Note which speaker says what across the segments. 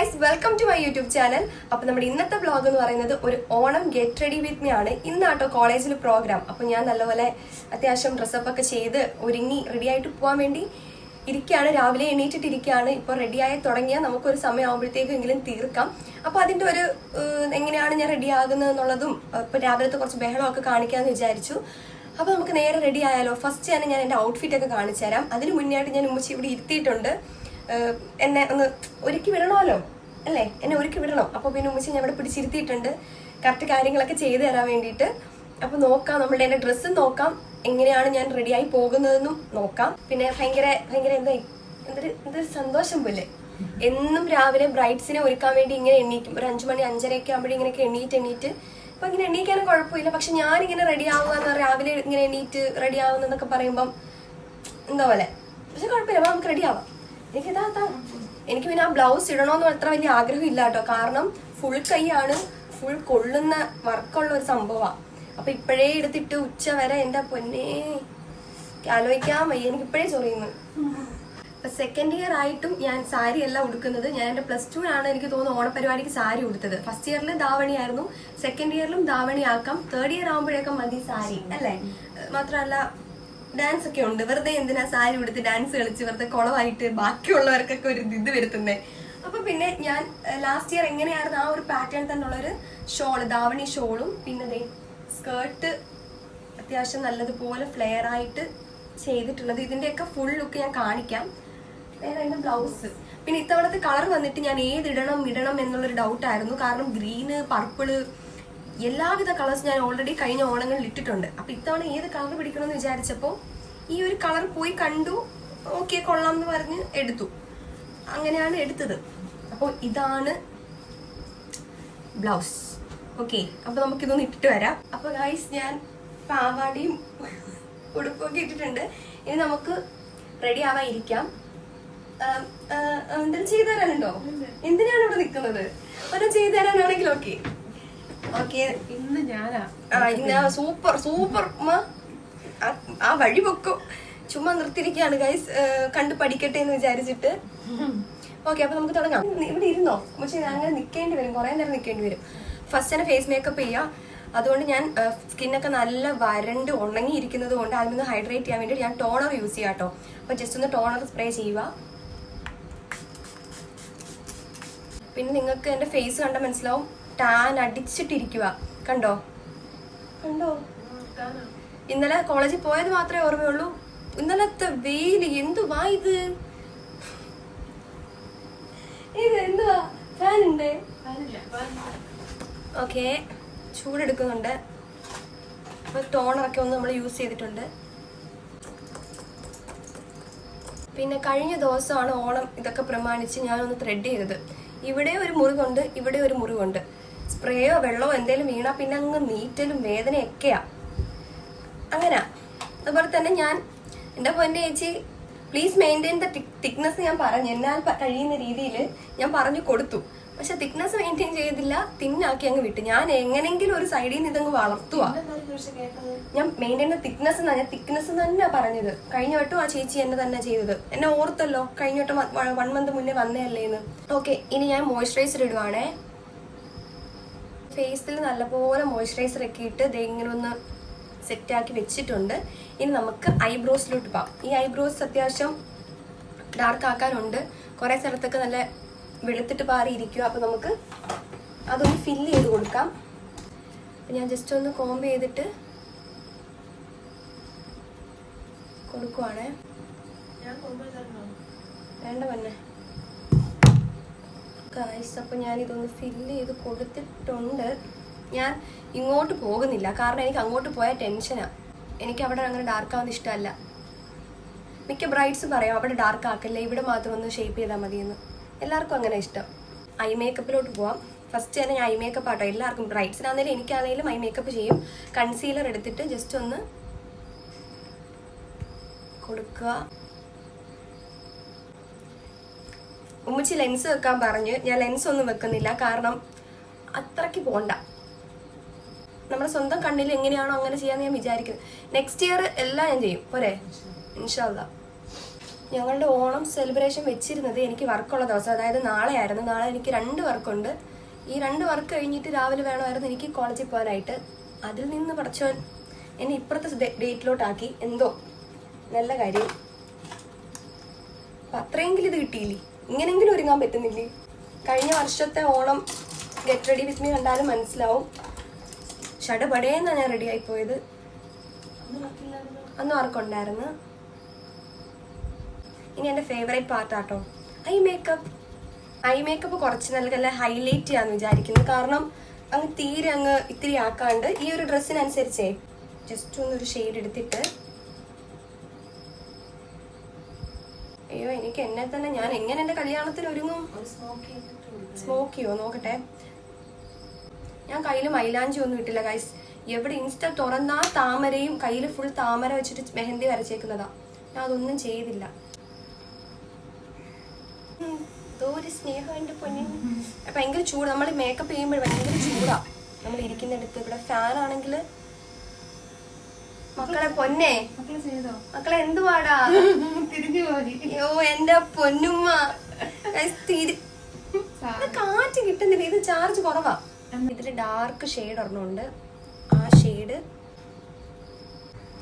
Speaker 1: Guys, welcome to my YouTube channel. അപ്പോൾ നമ്മുടെ ഇന്നത്തെ വ്ളോഗ് എന്ന് പറയുന്നത് ഒരു Onam get ready with me ആണ്. ഇന്നാട്ടോ കോളേജിൽ പ്രോഗ്രാം. അപ്പോൾ ഞാൻ നല്ലപോലെ അത്യാവശ്യം ഡ്രസ്സപ്പ് ഒക്കെ ചെയ്ത് ഒരുങ്ങി റെഡി ആയിട്ട് പോകാൻ വേണ്ടി ഇരിക്കുകയാണ്. രാവിലെ എണീറ്റിട്ടിരിക്കുകയാണ്. ഇപ്പോൾ റെഡിയായി തുടങ്ങിയാൽ നമുക്കൊരു സമയം ആകുമ്പോഴത്തേക്കെങ്കിലും തീർക്കാം. അപ്പോൾ അതിൻ്റെ ഒരു എങ്ങനെയാണ് ഞാൻ റെഡി ആകുന്നത് എന്നുള്ളതും ഇപ്പോൾ രാവിലത്തെ കുറച്ച് ബഹളമൊക്കെ കാണിക്കാമെന്ന് വിചാരിച്ചു. അപ്പോൾ നമുക്ക് നേരെ റെഡി ആയാലോ. ഫസ്റ്റ് തന്നെ ഞാൻ എൻ്റെ ഔട്ട്ഫിറ്റ് ഒക്കെ കാണിച്ചു തരാം. അതിന് മുന്നേ ആയിട്ട് ഞാൻ ഉമ്മച്ചി ഇവിടെ ഇരുത്തിയിട്ടുണ്ട്. എന്നെ ഒന്ന് ഒരുക്കി വിടണമല്ലോ അല്ലേ, എന്നെ ഒരുക്കി വിടണം. അപ്പോൾ പിന്നെ ഉമ്മച്ചി ഞാൻ ഇവിടെ പിടിച്ചിരുത്തിയിട്ടുണ്ട് കറക്റ്റ് കാര്യങ്ങളൊക്കെ ചെയ്തു തരാൻ വേണ്ടിയിട്ട്. അപ്പോൾ നോക്കാം, നമ്മളുടെ എൻ്റെ ഡ്രസ്സും നോക്കാം, എങ്ങനെയാണ് ഞാൻ റെഡിയായി പോകുന്നതെന്നും നോക്കാം. പിന്നെ ഭയങ്കര എന്തൊരു സന്തോഷം പോലെ എന്നും രാവിലെ ബ്രൈഡ്സിനെ ഒരുക്കാൻ വേണ്ടി ഇങ്ങനെ എണീക്കും. ഒരു 5 മണി 5:30 ആകുമ്പോഴേ ഇങ്ങനെയൊക്കെ എണീറ്റ് അപ്പൊ ഇങ്ങനെ എണീക്കാനും കുഴപ്പമില്ല. പക്ഷെ ഞാനിങ്ങനെ റെഡി ആവുക എന്ന് പറഞ്ഞാൽ രാവിലെ ഇങ്ങനെ എണീറ്റ് റെഡി ആവുന്നതൊക്കെ പറയുമ്പം എന്താ പോലെ. പക്ഷെ കുഴപ്പമില്ല, അപ്പൊ നമുക്ക് റെഡി ആവാം. എനിക്ക് പിന്നെ ആ ബ്ലൗസ് ഇടണമെന്ന് അത്ര വലിയ ആഗ്രഹം ഇല്ല കേട്ടോ. കാരണം ഫുൾ കൈയാണ്, ഫുൾ കൊള്ളുന്ന വർക്കുള്ള ഒരു സംഭവമാണ്. അപ്പൊ ഇപ്പോഴേ എടുത്തിട്ട് ഉച്ച വരെ എന്റെ പൊന്നെ ആലോചിക്കാൻ വയ്യ, എനിക്ക് ഇപ്പോഴേ ചൊറിയുന്നു. അപ്പൊ സെക്കൻഡ് ഇയർ ആയിട്ടും ഞാൻ സാരി അല്ല ഉടുക്കുന്നത്. ഞാൻ എന്റെ +2 എനിക്ക് തോന്നുന്നു ഓണപരിപാടിക്ക് സാരി ഉടുത്തത്. ഫസ്റ്റ് ഇയറിൽ ധാവണി ആയിരുന്നു, സെക്കൻഡ് ഇയറിലും ധാവണി ആക്കാം, തേർഡ് ഇയർ ആകുമ്പോഴേക്കും മതി സാരി അല്ലേ. മാത്രമല്ല ഡാൻസ് ഒക്കെ ഉണ്ട്. വെറുതെ എന്തിനാ സാരി ഉടുത്ത് ഡാൻസ് കളിച്ച് വെറുതെ കുളമായിട്ട് ബാക്കിയുള്ളവർക്കൊക്കെ ഒരു ഇത് വരുത്തുന്നേ. അപ്പൊ പിന്നെ ഞാൻ ലാസ്റ്റ് ഇയർ എങ്ങനെയായിരുന്നു ആ ഒരു പാറ്റേൺ തന്നെയുള്ളൊരു ഷോള്, ധാവണി ഷോളും പിന്നെ സ്കേർട്ട് അത്യാവശ്യം നല്ലതുപോലെ ഫ്ലെയർ ആയിട്ട് ചെയ്തിട്ടുള്ളത്. ഇതിന്റെയൊക്കെ ഫുൾ ലുക്ക് ഞാൻ കാണിക്കാം. വേറെ എന്റെ ബ്ലൗസ്. പിന്നെ ഇത്തവണത്തെ കളർ വന്നിട്ട് ഞാൻ ഇടണം എന്നുള്ളൊരു ഡൗട്ടായിരുന്നു. കാരണം ഗ്രീന്, പർപ്പിള്, എല്ലാവിധ കളേഴ്സ് ഞാൻ ഓൾറെഡി കഴിഞ്ഞ ഓണങ്ങളിൽ ഇട്ടിട്ടുണ്ട്. അപ്പൊ ഇത്തവണ ഏത് കളർ പിടിക്കണമെന്ന് വിചാരിച്ചപ്പോൾ ഈ ഒരു കളർ പോയി കണ്ടു, ഓക്കെ കൊള്ളാം എന്ന് പറഞ്ഞ് എടുത്തു. അങ്ങനെയാണ് എടുത്തത്. അപ്പോൾ ഇതാണ് ബ്ലൗസ്. ഓക്കെ, അപ്പൊ നമുക്കിതൊന്ന് ഇട്ടിട്ട് വരാം. അപ്പൊ ഗൈസ്, ഞാൻ പാവാടിയും ഉടുപ്പൊക്കെ ഇട്ടിട്ടുണ്ട്. ഇനി നമുക്ക് റെഡി ആവാൻ ഇരിക്കാം. എന്തെങ്കിലും ചെയ്തു തരാനുണ്ടോ? എന്തിനാണ് ഇവിടെ നിൽക്കുന്നത്? ഒന്നും ചെയ്തു തരാനാണെങ്കിൽ ഓക്കെ. ഓക്കെ,
Speaker 2: ഇന്ന് ഞാനാ
Speaker 1: സൂപ്പർ ആ വഴി പൊക്കും. ചുമ്മാ നിർത്തിയിരിക്കുകയാണ് ഗൈസ്, കണ്ടു പഠിക്കട്ടെ എന്ന് വിചാരിച്ചിട്ട്. ഓക്കെ, അപ്പൊ നമുക്ക് തുടങ്ങാം. ഇവിടെ ഇരുന്നോ? പക്ഷേ അങ്ങനെ നിൽക്കേണ്ടി വരും, കുറെ നേരം നിൽക്കേണ്ടി വരും. ഫസ്റ്റ് തന്നെ ഫേസ് മേക്കപ്പ് ചെയ്യാം. അതുകൊണ്ട് ഞാൻ സ്കിന്നൊക്കെ നല്ല വരണ്ട് ഉണങ്ങിയിരിക്കുന്നത് കൊണ്ട് അതിനൊന്ന് ഹൈഡ്രേറ്റ് ചെയ്യാൻ വേണ്ടി ഞാൻ ടോണർ യൂസ് ചെയ്യാം കേട്ടോ. അപ്പൊ ജസ്റ്റ് ഒന്ന് ടോണർ സ്പ്രേ ചെയ്യുക. പിന്നെ നിങ്ങൾക്ക് എന്റെ ഫേസ് കണ്ടാൽ മനസ്സിലാവും, ടാൻ അടിച്ചിട്ടിരിക്കുക. കണ്ടോ? ഇന്നലെ കോളേജിൽ പോയത് മാത്രമേ ഓർമ്മയുള്ളൂ. ഇന്നലത്തെ വെയിൽ എന്തുവാ ഇത്? എന്തുവാ? ഫാൻ ഉണ്ട്. ഓക്കെ, ചൂടെടുക്കുന്നുണ്ട്. അപ്പൊ ടോണറൊക്കെ ഒന്ന് നമ്മൾ യൂസ് ചെയ്തിട്ടുണ്ട്. പിന്നെ കഴിഞ്ഞ ദിവസമാണ് ഓണം ഇതൊക്കെ പ്രമാണിച്ച് ഞാനൊന്ന് ത്രെഡ് ചെയ്തത്. ഇവിടെ ഒരു മുറിവുണ്ട്, ഇവിടെ ഒരു മുറിവുണ്ട്. സ്പ്രേയോ വെള്ളമോ എന്തെങ്കിലും വീണാ പിന്നെ അങ്ങ് നീറ്റലും വേദനയൊക്കെയാ. അങ്ങനെ അതുപോലെ തന്നെ ഞാൻ എൻ്റെ പൊന്നെ ചേച്ചി പ്ലീസ് മെയിൻറ്റെയിൻ ദ തിക്നെസ് ഞാൻ പറഞ്ഞു, എന്നാൽ കഴിയുന്ന രീതിയിൽ ഞാൻ പറഞ്ഞു കൊടുത്തു. പക്ഷെ തിക്നെസ് മെയിൻറ്റെയിൻ ചെയ്തില്ല, തിന്നാക്കി അങ്ങ് വിട്ടു. ഞാൻ എങ്ങനെങ്കിലും ഒരു സൈഡിൽ നിന്ന് ഇതങ്ങ് വളർത്തുക. ഞാൻ മെയിൻറ്റെയിൻ തിക്നെസ് തന്നെ പറഞ്ഞത്. കഴിഞ്ഞ വട്ടം ആ ചേച്ചി എന്നെ തന്നെ ചെയ്തത്. എന്നെ ഓർത്തല്ലോ, കഴിഞ്ഞ വട്ടം 1 മന്ത് മുന്നേ വന്നേല്ലേന്ന്. ഓക്കെ, ഇനി ഞാൻ മോയ്സ്ചറൈസർ ഇടുവാണേ. ഫേസിൽ നല്ലപോലെ മോയ്സ്ചറൈസർ ഒക്കെ ഇട്ട് ഇങ്ങനെ ഒന്ന് സെറ്റാക്കി വെച്ചിട്ടുണ്ട്. ഇനി നമുക്ക് ഐബ്രോസിലോട്ട് പോകാം. ഈ ഐബ്രോസ് അത്യാവശ്യം ഡാർക്ക് ആക്കാനുണ്ട്. കുറെ സ്ഥലത്തൊക്കെ നല്ല വെളുത്തിട്ട് പാറിയിരിക്കുക. അപ്പൊ നമുക്ക് അതൊന്ന് ഫില്ല് ചെയ്ത് കൊടുക്കാം. ഞാൻ ജസ്റ്റ് ഒന്ന് കോംബ് ചെയ്തിട്ട് കൊടുക്കുവാണേ. വേണ്ട തന്നെ ഗൈസ്. അപ്പൊ ഞാൻ ഇതൊന്ന് ഫില്ല് ചെയ്ത് കൊടുത്തിട്ടുണ്ട്. ഞാൻ ഇങ്ങോട്ട് പോകുന്നില്ല, കാരണം എനിക്ക് അങ്ങോട്ട് പോയാൽ ടെൻഷനാ. എനിക്ക് അവിടെ അങ്ങനെ ഡാർക്ക് ആവുന്ന ഇഷ്ടമല്ല. മിക്ക ബ്രൈഡ്സ് പറയും അവിടെ ഡാർക്ക് ആക്കല്ലേ, ഇവിടെ മാത്രം ഒന്ന് ഷേപ്പ് ചെയ്താൽ മതിയെന്ന്. എല്ലാവർക്കും അങ്ങനെ ഇഷ്ടം. ഐ മേക്കപ്പിലോട്ട് പോവാം. ഫസ്റ്റ് തന്നെ ഞാൻ ഐ മേക്കപ്പ് ആട്ടോ. എല്ലാവർക്കും ബ്രൈഡ്സിനാണെങ്കിലും എനിക്കാണെങ്കിലും ഐ മേക്കപ്പ് ചെയ്യും. കൺസീലർ എടുത്തിട്ട് ജസ്റ്റ് ഒന്ന് കൊടുക്കുക. ഉമ്മച്ചി ലെൻസ് വെക്കാൻ പറഞ്ഞ് ഞാൻ ലെൻസ് ഒന്നും വെക്കുന്നില്ല, കാരണം അത്രയ്ക്ക് പോണ്ട. നമ്മുടെ സ്വന്തം കണ്ണിൽ എങ്ങനെയാണോ അങ്ങനെ ചെയ്യാന്ന് ഞാൻ വിചാരിക്കുന്നത്. നെക്സ്റ്റ് ഇയർ എല്ലാം ഞാൻ ചെയ്യും പോരെ, ഇൻഷാ അല്ലാഹ്. ഞങ്ങളുടെ ഓണം സെലിബ്രേഷൻ വെച്ചിരുന്നത് എനിക്ക് വർക്കുള്ള ദിവസം, അതായത് നാളെ ആയിരുന്നു. നാളെ എനിക്ക് 2 വർക്കുണ്ട്. ഈ 2 വർക്ക് കഴിഞ്ഞിട്ട് രാവിലെ വേണമായിരുന്നു എനിക്ക് കോളേജിൽ പോകാനായിട്ട്. അതിൽ നിന്ന് പഠിച്ചവൻ എന്നെ ഇപ്പുറത്തെ ഡേറ്റിലോട്ടാക്കി. എന്തോ നല്ല കാര്യം. അപ്പം അത്രയെങ്കിലും ഇത് കിട്ടിയില്ലേ, ഇങ്ങനെങ്കിലും ഒരുങ്ങാൻ പറ്റുന്നില്ലേ. കഴിഞ്ഞ വർഷത്തെ Onam get ready with me കണ്ടാലും മനസ്സിലാവും. ഷടപടേന്നാണ് ഞാൻ റെഡി ആയിപ്പോയത്. അന്ന് വർക്കുണ്ടായിരുന്നു. ഇനി എൻ്റെ ഫേവറേറ്റ് പാർട്ടാട്ടോ ഐ മേക്കപ്പ് കുറച്ച് നല്ല ഹൈലൈറ്റ് ചെയ്യാന്ന് വിചാരിക്കുന്നു. കാരണം അങ്ങ് തീരെ അങ്ങ് ഇത്തിരി ആക്കാണ്ട് ഈ ഒരു ഡ്രസ്സിനനുസരിച്ചേ ജസ്റ്റ് ഒന്നൊരു ഷെയ്ഡ് എടുത്തിട്ട്. അയ്യോ, എനിക്ക് എന്നെ തന്നെ, ഞാൻ എങ്ങനെ എൻ്റെ കല്യാണത്തിന് ഒരുങ്ങും? സ്മോക്കിയോ നോക്കട്ടെ. ഞാൻ കയ്യിൽ മൈലാഞ്ചി ഒന്നും ഇട്ടില്ല ഗൈസ്. എവിടെ ഇൻസ്റ്റ തുറന്നാ താമരയും, കയ്യിൽ ഫുൾ താമര വെച്ചിട്ട് മെഹന്തി വരച്ചേക്കുന്നതാ. ഞാൻ അതൊന്നും ചെയ്തില്ല. ഒരു സ്നേഹം എൻ്റെ പൊന്നിന്. ഭയങ്കര ചൂട്. നമ്മൾ മേക്കപ്പ് ചെയ്യുമ്പോൾ ഭയങ്കര ചൂടാ. നമ്മൾ ഇരിക്കുന്നിടത്ത് ഇവിടെ ഫാനാണെങ്കിൽ. മക്കളെ പൊന്നെ, മക്കളെ എന്തുവാടാ? അയ്യോ എന്റെ പൊന്നുമ്മ, കാറ്റ് കിട്ടുന്നില്ല. ഇത് ചാർജ് കുറവാ. ഇതില് ഡാർക്ക് ഷെയ്ഡ് ഒരെണ്ണമുണ്ട്. ആ ഷെയ്ഡ്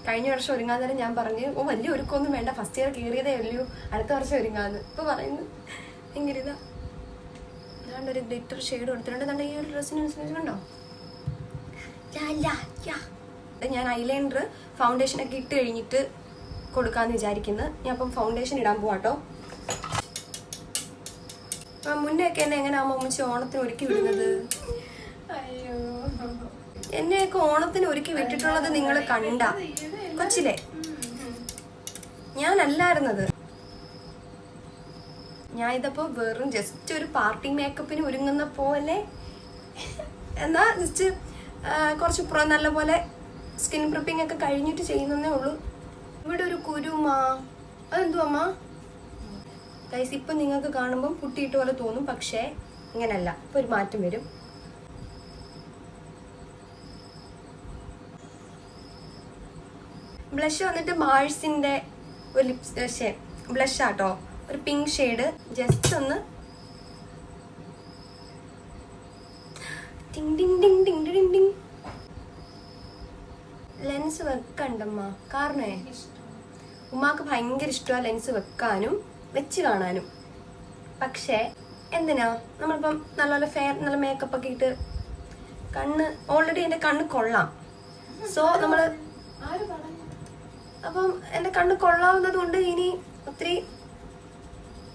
Speaker 1: കഴിഞ്ഞ വർഷം ഒരുങ്ങാൻ നേരം ഞാൻ പറഞ്ഞു, വലിയ ഒരുക്കൊന്നും വേണ്ട, ഫസ്റ്റ് ഇയർ കയറിയതേ ഉള്ളൂ, അടുത്ത വർഷം ഒരുങ്ങാന്ന്. ഇപ്പൊ പറയുന്നു ഭയങ്കര ഇതാ. അതാണ്ട് ഒരു ഗ്ലിറ്റർ ഷെയ്ഡ് കൊടുത്തിട്ടുണ്ട്. അതാണ്ട് ഈ ഒരു ഡ്രസ്സിനനുസരിച്ചുണ്ടോ. ഞാൻ ഐലൈനർ ഫൗണ്ടേഷൻ ഒക്കെ ഇട്ട് കഴിഞ്ഞിട്ട് കൊടുക്കാന്ന് വിചാരിക്കുന്നു. ഞാൻ അപ്പം ഫൗണ്ടേഷൻ ഇടാൻ പോവാട്ടോ. മുന്നേ ഒക്കെ എന്നെ എങ്ങനെയാകുമ്പോ അമ്മച്ചി ഓണത്തിന് ഒരുക്കി വിടുന്നത്? അയ്യോ, എന്നെയൊക്കെ ഓണത്തിന് ഒരുക്കി വിട്ടിട്ടുള്ളത് നിങ്ങൾ കണ്ട കൊച്ചിലെ. ഞാനല്ലായിരുന്നത്. ഞാൻ ഇതപ്പോ വെറും ജസ്റ്റ് ഒരു പാർട്ടി മേക്കപ്പിന് ഒരുങ്ങുന്ന പോലെ, എന്നാ ജസ്റ്റ് കുറച്ച് നല്ല പോലെ സ്കിൻ പ്രിപ്പിംഗ് ഒക്കെ കഴിഞ്ഞിട്ട് ചെയ്യുന്നതേ ഉള്ളൂ. ഇവിടെ ഒരു കുരുമാ, അതെന്തു അമ്മ? ഗൈസ്, ഇപ്പം നിങ്ങൾക്ക് കാണുമ്പം പുട്ടിയിട്ട് പോലെ തോന്നും, പക്ഷേ ഇങ്ങനല്ല. ഇപ്പം ഒരു മാറ്റം വരും. ബ്ലഷ് വന്നിട്ട് മാഴ്സിന്റെ ഒരു ലിപ്സ് ബ്ലഷ് ആട്ടോ, ഒരു പിങ്ക് ഷെയ്ഡ്. ജസ്റ്റ് ഒന്ന് ടിങ് ടിങ് ടിങ് ടിങ് ടിങ് ടിങ്. ലെൻസ് വെക്കണ്ടമ്മ, കാരണേ ഉമ്മാക്ക് ഭയങ്കര ഇഷ്ടമാണ് ലെൻസ് വെക്കാനും വെച്ച് കാണാനും. പക്ഷേ എന്തിനാ, നമ്മളിപ്പം നല്ലപോലെ നല്ല മേക്കപ്പ് ഒക്കെ ഇട്ട് കണ്ണ്, ഓൾറെഡി എൻ്റെ കണ്ണ് കൊള്ളാം. സോ നമ്മള് അപ്പം എൻ്റെ കണ്ണ് കൊള്ളാവുന്നത് കൊണ്ട് ഇനി ഒത്തിരി.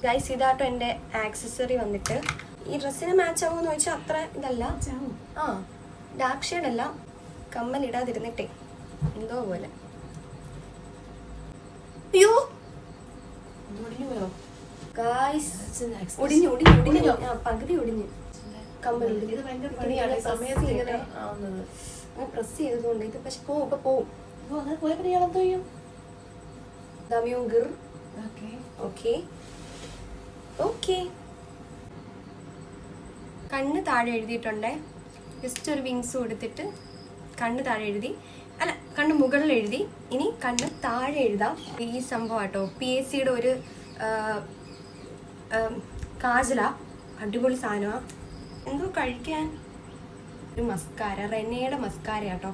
Speaker 1: ഗൈസ്, ഇതാട്ടോ എൻ്റെ ആക്സസറി വന്നിട്ട്. ഈ ഡ്രസ്സിന് മാച്ച് ആവുമെന്ന് ചോദിച്ചാൽ അത്ര ഇതല്ല. ആ, ഡാർക്ക് ഷെയ്ഡ് അല്ല. കമ്മലിടാതിരുന്നിട്ടേ എന്തോ പോലെ. അയ്യോ ഒടിഞ്ഞു പകുതി ഒടിഞ്ഞു. കമ്മൽ പ്രസ് ചെയ്തതുകൊണ്ട് ഇത് പക്ഷെ പോവും. ഇപ്പൊ പോവും. കണ്ണ് താഴെ എഴുതിയിട്ടുണ്ടേ. ജസ്റ്റ് ഒരു വിങ്സ് കൊടുത്തിട്ട് കണ്ണ് താഴെ എഴുതി, അല്ല കണ്ണ് മുകളിൽ എഴുതി. ഇനി കണ്ണ് താഴെ എഴുതാം. ഈ സംഭവം കേട്ടോ, PSCയുടെ ഒരു കാജല, അടിപൊളി സാധനമാ. എന്തോ കഴിക്കാൻ ഒരു മസ്കാര, റെനയുടെ മസ്കാര ആട്ടോ.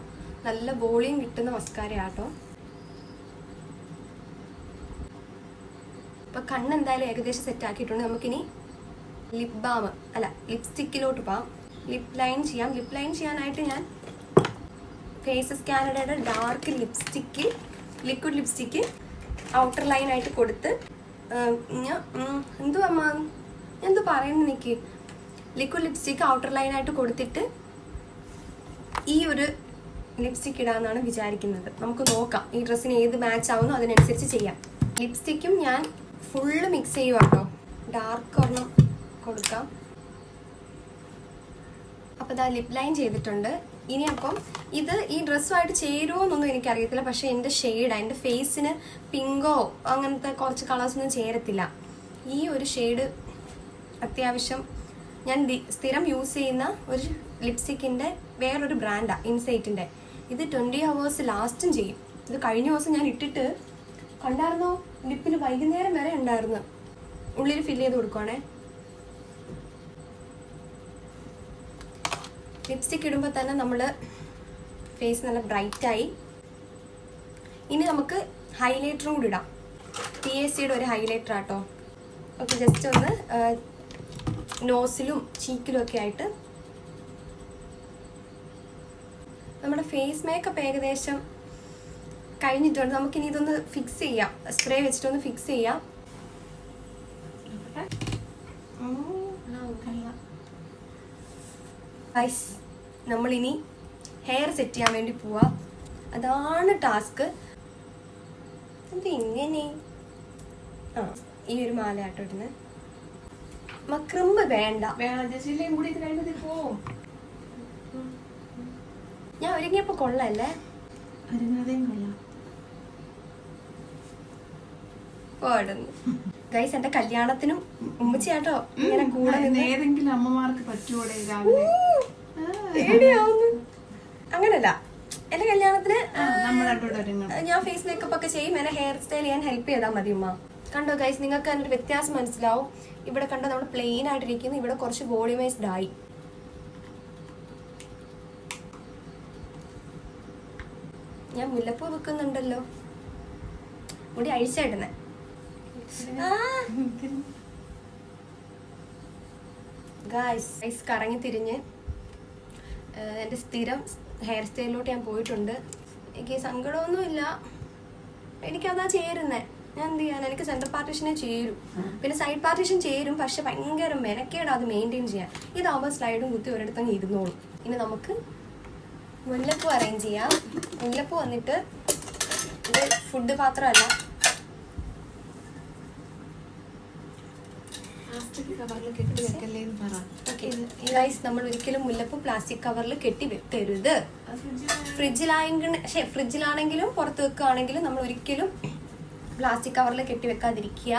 Speaker 1: നല്ല വോളിയം കിട്ടുന്ന മസ്കാര ആട്ടോ. ഇപ്പൊ കണ്ണ് എന്തായാലും ഏകദേശം സെറ്റ് ആക്കിയിട്ടുണ്ട്. നമുക്കിനി ലിപ് ബാം അല്ല ലിപ്സ്റ്റിക്കിലോട്ട് പോവാം. ലിപ് ലൈൻ ചെയ്യാം. ലിപ് ലൈൻ ചെയ്യാനായിട്ട് ഞാൻ ഫേസസ് കാനഡയുടെ dark lipstick, liquid lipstick outer ലൈനായിട്ട് കൊടുത്ത്, എന്തു അമ്മ എന്തു പറയുന്നു എനിക്ക്, ലിക്വിഡ് ലിപ്സ്റ്റിക്ക് ഔട്ടർ ലൈനായിട്ട് കൊടുത്തിട്ട് ഈ ഒരു ലിപ്സ്റ്റിക്ക് ഇടാമെന്നാണ് വിചാരിക്കുന്നത്. നമുക്ക് നോക്കാം ഈ ഡ്രസ്സിന് ഏത് മാച്ച് ആവുന്നോ അതിനനുസരിച്ച് ചെയ്യാം. ലിപ്സ്റ്റിക്കും ഞാൻ ഫുള്ള് മിക്സ് ചെയ്യുക കേട്ടോ. ഡാർക്ക് ഒരെണ്ണം കൊടുക്കാം. അപ്പോൾ ഇതാ ലിപ് ലൈൻ ചെയ്തിട്ടുണ്ട്. ഇനി അപ്പം ഇത് ഈ ഡ്രസ്സുമായിട്ട് ചേരുമോ എന്നൊന്നും എനിക്കറിയത്തില്ല. പക്ഷേ എൻ്റെ ഷെയ്ഡാണ്, എൻ്റെ ഫേസിന് പിങ്കോ അങ്ങനത്തെ കുറച്ച് കളേഴ്സൊന്നും ചേരത്തില്ല. ഈ ഒരു ഷെയ്ഡ് അത്യാവശ്യം ഞാൻ സ്ഥിരം യൂസ് ചെയ്യുന്ന ഒരു ലിപ്സ്റ്റിക്കിൻ്റെ വേറൊരു ബ്രാൻഡാണ്, ഇൻസൈറ്റിൻ്റെ. ഇത് 20 hours ലാസ്റ്റും ചെയ്യും. ഇത് കഴിഞ്ഞ ദിവസം ഞാൻ ഇട്ടിട്ട് കണ്ടായിരുന്നോ, ലിപ്പിൽ വൈകുന്നേരം വരെ ഉണ്ടായിരുന്നു. ഉള്ളിൽ ഫില്ല് ചെയ്ത് കൊടുക്കുവാണേ. ലിപ്സ്റ്റിക് ഇടുമ്പോൾ തന്നെ നമ്മൾ ഫേസ് നല്ല ബ്രൈറ്റായി. ഇനി നമുക്ക് ഹൈലൈറ്ററും കൂടി ഇടാം. PACയുടെ ഒരു ഹൈലൈറ്റർ ആട്ടോ. ഓക്കെ, ജസ്റ്റ് ഒന്ന് നോസിലും ചീക്കിലും ഒക്കെ ആയിട്ട്. നമ്മുടെ ഫേസ് മേക്കപ്പ് ഏകദേശം കഴിഞ്ഞിട്ടുണ്ട്. നമുക്കിനി ഇതൊന്ന് ഫിക്സ് ചെയ്യാം. സ്പ്രേ വെച്ചിട്ടൊന്ന് ഫിക്സ് ചെയ്യാം. ഗൈസ്, നമ്മളിനി ഹെയർ സെറ്റ് ചെയ്യാൻ വേണ്ടി പോവാ. അതാണ് ടാസ്ക്. അത് ഇങ്ങനെ ഈ ഒരു മാലയാട്ടോ ഇടുന്നത്. മക്രമ്പ് വേണ്ട. ഞാൻ ഒരുങ്ങിയപ്പോ കൊള്ളല്ലേ? ഗൈസ്, എന്റെ കല്യാണത്തിനും ഉമ്മച്ചിയാട്ടോ ഇങ്ങനെ കൂടെ
Speaker 2: ഏതെങ്കിലും അമ്മമാർക്ക് പറ്റുകൂടെ?
Speaker 1: അങ്ങനല്ല, എന്റെ കല്യാണത്തിന് ഞാൻ ഫേസ് മേക്കപ്പ് ഒക്കെ ചെയ്യും. എന്നെ ഹെയർ സ്റ്റൈൽ ചെയ്യാൻ ഹെൽപ്പ് ചെയ്താൽ മതി ഉമ്മ. കണ്ടോ ഗൈസ്, നിങ്ങൾക്ക് അതിനൊരു വ്യത്യാസം മനസ്സിലാവും. ഇവിടെ കണ്ടോ നമ്മൾ പ്ലെയിൻ ആയിട്ടിരിക്കുന്നു, ഇവിടെ കുറച്ച് വോളിയമൈസ്ഡ് ആയി. ഞാൻ മുല്ലപ്പൂ വെക്കുന്നുണ്ടല്ലോ. മുടി അഴിച്ചിടുന്നേ. ഗൈസ്, കറങ്ങി തിരിഞ്ഞ് എൻ്റെ സ്ഥിരം ഹെയർ സ്റ്റൈലിലോട്ട് ഞാൻ പോയിട്ടുണ്ട്. എനിക്ക് സങ്കടമൊന്നുമില്ല, എനിക്കതാ ചേരുന്നേ. ഞാൻ എന്ത് ചെയ്യാൻ? എനിക്ക് സെൻട്രൽ പാർട്ടീഷനെ ചേരും, പിന്നെ സൈഡ് പാർട്ടീഷൻ ചേരും. പക്ഷെ ഭയങ്കര മെനക്കേടാ അത് മെയിൻറ്റെയിൻ ചെയ്യാൻ. ഇതാവുമ്പോൾ സ്ലൈഡും കുത്തി ഒരിടത്തങ്ങ് ഇരുന്നോളും. ഇനി നമുക്ക് മുല്ലപ്പൂ അറേഞ്ച് ചെയ്യാം. മുല്ലപ്പൂ വന്നിട്ട് ഇത് ഫുഡ് പാത്രമല്ല, നമ്മൾ ഒരിക്കലും മുല്ലപ്പൂ പ്ലാസ്റ്റിക് കവറിൽ കെട്ടി വെക്കരുത്. ഫ്രിഡ്ജിലാണെങ്കിലും പുറത്ത് വെക്കുകയാണെങ്കിലും നമ്മൾ ഒരിക്കലും പ്ലാസ്റ്റിക് കവറിൽ കെട്ടി വെക്കാതിരിക്കുക.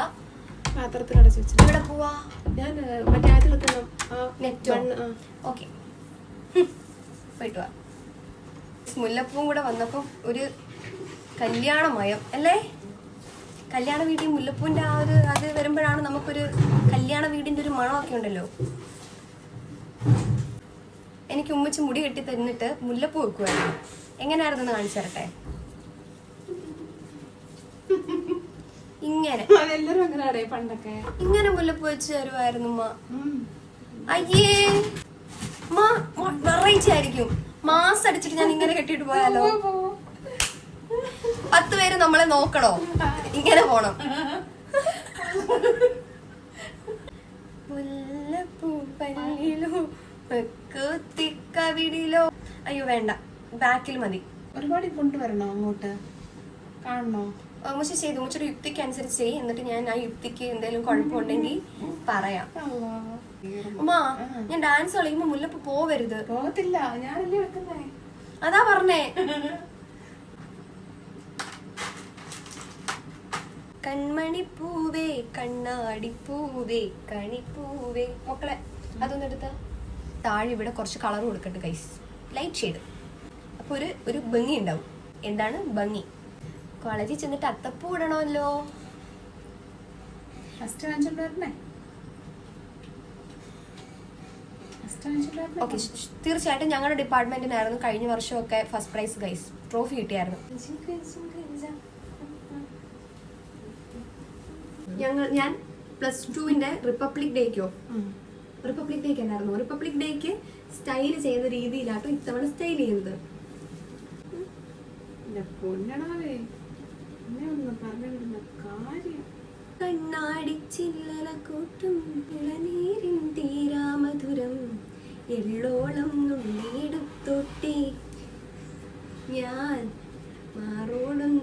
Speaker 2: പാത്രത്തിൽ അടച്ചു വെച്ചു.
Speaker 1: ഇവിടെ പോവാ
Speaker 2: ഞാൻ മറ്റേ
Speaker 1: നെറ്റോ. ഓക്കെ, പോയിട്ട് വാ. മുല്ലപ്പൂവും കൂടെ വന്നപ്പോൾ ഒരു കല്യാണമയം അല്ലേ? കല്യാണ വീട്ടിൽ മുല്ലപ്പൂവിൻ്റെ ആ ഒരു അത് വരുമ്പോഴാണ് നമുക്കൊരു കല്യാണ വീടിൻ്റെ ഒരു മണമൊക്കെ ഉണ്ടല്ലോ. എനിക്ക് ഉമ്മച്ച് മുടി കെട്ടി തന്നിട്ട് മുല്ലപ്പൂ വെക്കുമായിരുന്നു. എങ്ങനെയായിരുന്നെന്ന് കാണിച്ചു തരട്ടെ. ഇങ്ങനെ ഇങ്ങനെ മുല്ലപ്പൂ വെച്ച് തരുമായിരുന്നു ഉമ്മ. അയ്യേ, വെറൈറ്റി ആയിരിക്കും. മാസ് അടിച്ചിട്ട് ഞാൻ ഇങ്ങനെ കെട്ടിയിട്ട് പോയാലോ? 10 പേര് നമ്മളെ നോക്കണോ? ഇങ്ങനെ പോണം. മുല്ലപ്പൂ പല്ലിലോ കവിടിലോ. അയ്യോ വേണ്ട, ബാക്കിൽ മതി.
Speaker 2: ഒരുപാട് കൊണ്ടുവരണോ അങ്ങോട്ട്? കാണണോ?
Speaker 1: മുച്ച ചെയ്തു. മുച്ചൊരു യുക്തിക്ക് അനുസരിച്ച് ചെയ്യും. എന്നിട്ട് ഞാൻ ആ യുക്തിക്ക് എന്തെങ്കിലും കുഴപ്പമുണ്ടെങ്കിൽ പറയാം. ഉമ്മ, ഞാൻ ഡാൻസ് കളിക്കുമ്പോ മുല്ലപ്പൂ പോവരുത്.
Speaker 2: പോകത്തില്ല, ഞാനല്ലേ വെക്കുന്നേ.
Speaker 1: അതാ പറഞ്ഞേ. കൺമണിപ്പൂവേ കണ്ണാടിപ്പൂവേ കണിപ്പൂവേ. മക്കളെ അതൊന്നും എടുത്ത താഴെ ഇവിടെ കുറച്ച് കളർ കൊടുക്കട്ടെ ഗൈസ്, ലൈറ്റ് ഷെയ്ഡ്. അപ്പൊ ഒരു ഭംഗി ഉണ്ടാവും. എന്താണ് ഭംഗി? കോളേജിൽ ചെന്നിട്ട് അത്തപ്പൂ ഇടണമല്ലോ. ഓക്കെ, തീർച്ചയായിട്ടും ഞങ്ങളുടെ ഡിപ്പാർട്ട്മെന്റിനായിരുന്നു കഴിഞ്ഞ വർഷമൊക്കെ ഫസ്റ്റ് പ്രൈസ് ഗൈസ്. ട്രോഫി കിട്ടിയായിരുന്നു. ഞാൻ +2 റിപ്പബ്ലിക് ഡേക്കോ റിപ്പബ്ലിക് ഡേക്ക് എന്നായിരുന്നു. റിപ്പബ്ലിക് ഡേക്ക് സ്റ്റൈൽ ചെയ്യുന്ന രീതിയിലാട്ടോ ഇത്തവണ സ്റ്റൈൽ ചെയ്യുന്നത്. കണ്ണാടി ചില്ലല കൂട്ടും ഇളനീരിൻ തീരാമധുരം എള്ളോളം നുള്ളിയെടുത്തൊട്ടി ഞാൻ മാറോടും.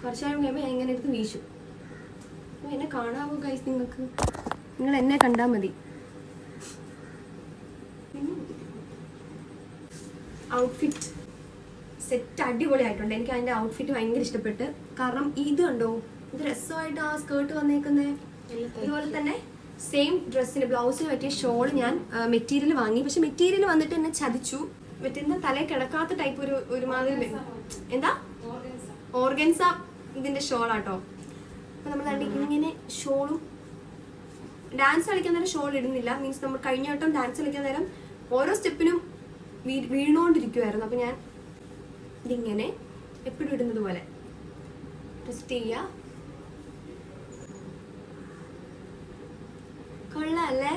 Speaker 1: കുറച്ചാലും കഴിയുമ്പോൾ ഞാൻ ഇങ്ങനെ എടുത്ത് വീശു. എന്നെ കാണാവോ ഗൈസ്? നിങ്ങൾ എന്നെ കണ്ടാൽ മതി. ഔട്ട്ഫിറ്റ് സെറ്റ് അടിപൊളിയായിട്ടുണ്ട്. എനിക്ക് അതിൻ്റെ ഔട്ട്ഫിറ്റ് ഭയങ്കര ഇഷ്ടപ്പെട്ട്. കാരണം ഇത് കണ്ടോ, ഇത് രസമായിട്ട് ആ സ്കേർട്ട് വന്നേക്കുന്നേ. അതുപോലെ തന്നെ സെയിം ഡ്രസ്സിന് ബ്ലൗസിന് പറ്റിയ ഷോൾ ഞാൻ മെറ്റീരിയൽ വാങ്ങി. പക്ഷെ മെറ്റീരിയൽ വന്നിട്ട് എന്നെ ചതിച്ചു. മറ്റേ തലയിൽ കിടക്കാത്ത ടൈപ്പ് ഒരുമാതിരി. എന്താ ഓർഗൻസ ഇതിന്റെ ഷോളാട്ടോ. അപ്പൊ നമ്മൾ ഇങ്ങനെ ഷോളും ഡാൻസ് കളിക്കാൻ നേരം ഷോൾ ഇടുന്നില്ല. മീൻസ് നമ്മൾ കഴിഞ്ഞ വട്ടം ഡാൻസ് കളിക്കാൻ നേരം ഓരോ സ്റ്റെപ്പിനും വീണുകൊണ്ടിരിക്കുമായിരുന്നു. അപ്പൊ ഞാൻ ഇതിങ്ങനെ എപ്പോഴും ഇടുന്നത് പോലെ ട്വിസ്റ്റ് ചെയ്യുക. കൊള്ളാല്ലേ?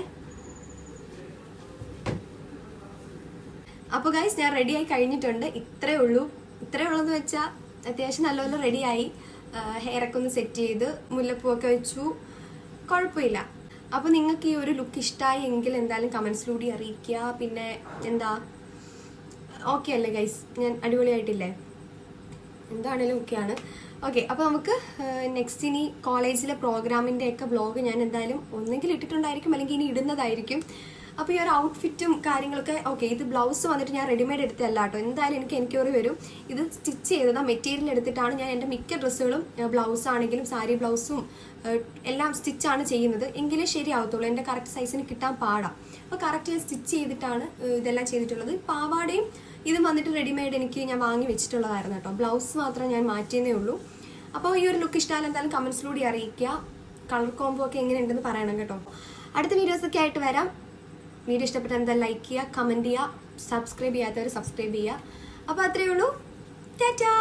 Speaker 1: അപ്പോൾ ഗൈസ് ഞാൻ റെഡിയായി കഴിഞ്ഞിട്ടുണ്ട്. ഇത്രേ ഉള്ളതെന്ന് വെച്ചാൽ അത്യാവശ്യം നല്ലപോലെ റെഡിയായി. ഹെയറൊക്കെ ഒന്ന് സെറ്റ് ചെയ്ത് മുല്ലപ്പൂവൊക്കെ വെച്ചു. കുഴപ്പമില്ല. അപ്പോൾ നിങ്ങൾക്ക് ഈ ഒരു ലുക്ക് ഇഷ്ടമായി എങ്കിൽ എന്തായാലും കമൻസിലൂടെ അറിയിക്കുക. പിന്നെ എന്താ ഓക്കെ അല്ലേ ഗൈസ്? ഞാൻ അടിപൊളിയായിട്ടില്ലേ? എന്താണേലും ഓക്കെയാണ്. ഓക്കെ, അപ്പോൾ നമുക്ക് നെക്സ്റ്റ് ഇനി കോളേജിലെ പ്രോഗ്രാമിൻ്റെയൊക്കെ വ്ളോഗ് ഞാൻ എന്തായാലും ഒന്നെങ്കിൽ ഇട്ടിട്ടുണ്ടായിരിക്കും അല്ലെങ്കിൽ ഇനി ഇടുന്നതായിരിക്കും. അപ്പോൾ ഈ ഒരു ഔട്ട്ഫിറ്റും കാര്യങ്ങളൊക്കെ ഓക്കെ. ഇത് ബ്ലൗസ് വന്നിട്ട് ഞാൻ റെഡിമെയ്ഡ് എടുത്തല്ല കേട്ടോ. എന്തായാലും എനിക്ക് എൻക്വയറി വരും. ഇത് സ്റ്റിച്ച് ചെയ്തത് മെറ്റീരിയൽ എടുത്തിട്ടാണ് ഞാൻ എൻ്റെ മിക്ക ഡ്രസ്സുകളും ബ്ലൗസ് ആണെങ്കിലും സാരി ബ്ലൗസും എല്ലാം സ്റ്റിച്ചാണ് ചെയ്യുന്നത്. എങ്കിലേ ശരിയാവത്തുള്ളൂ. എൻ്റെ കറക്റ്റ് സൈസിന് കിട്ടാൻ പാടാം. അപ്പോൾ കറക്റ്റ് സ്റ്റിച്ച് ചെയ്തിട്ടാണ് ഇതെല്ലാം ചെയ്തിട്ടുള്ളത്. പാവാടയും ഇതും വന്നിട്ട് റെഡിമെയ്ഡ് ഞാൻ വാങ്ങി വെച്ചിട്ടുള്ളതായിരുന്നു കേട്ടോ. ബ്ലൗസ് മാത്രം ഞാൻ മാറ്റിയതേ ഉള്ളൂ. അപ്പോൾ ഈ ഒരു ലുക്ക് ഇഷ്ടമായാലും എന്തായാലും കമൻസിലൂടെ അറിയിക്കുക. കളർ കോംബോ ഒക്കെ എങ്ങനെയുണ്ടെന്ന് പറയണം കേട്ടോ. അടുത്ത വീഡിയോസൊക്കെ ആയിട്ട് വരാം. വീഡിയോ ഇഷ്ടപ്പെട്ടാൽ എന്തായാലും ലൈക്ക് ചെയ്യുക, കമൻറ്റ് ചെയ്യുക, സബ്സ്ക്രൈബ് ചെയ്യാത്തവർ സബ്സ്ക്രൈബ് ചെയ്യുക. അപ്പോൾ അത്രയേ ഉള്ളൂ. ടാറ്റാ.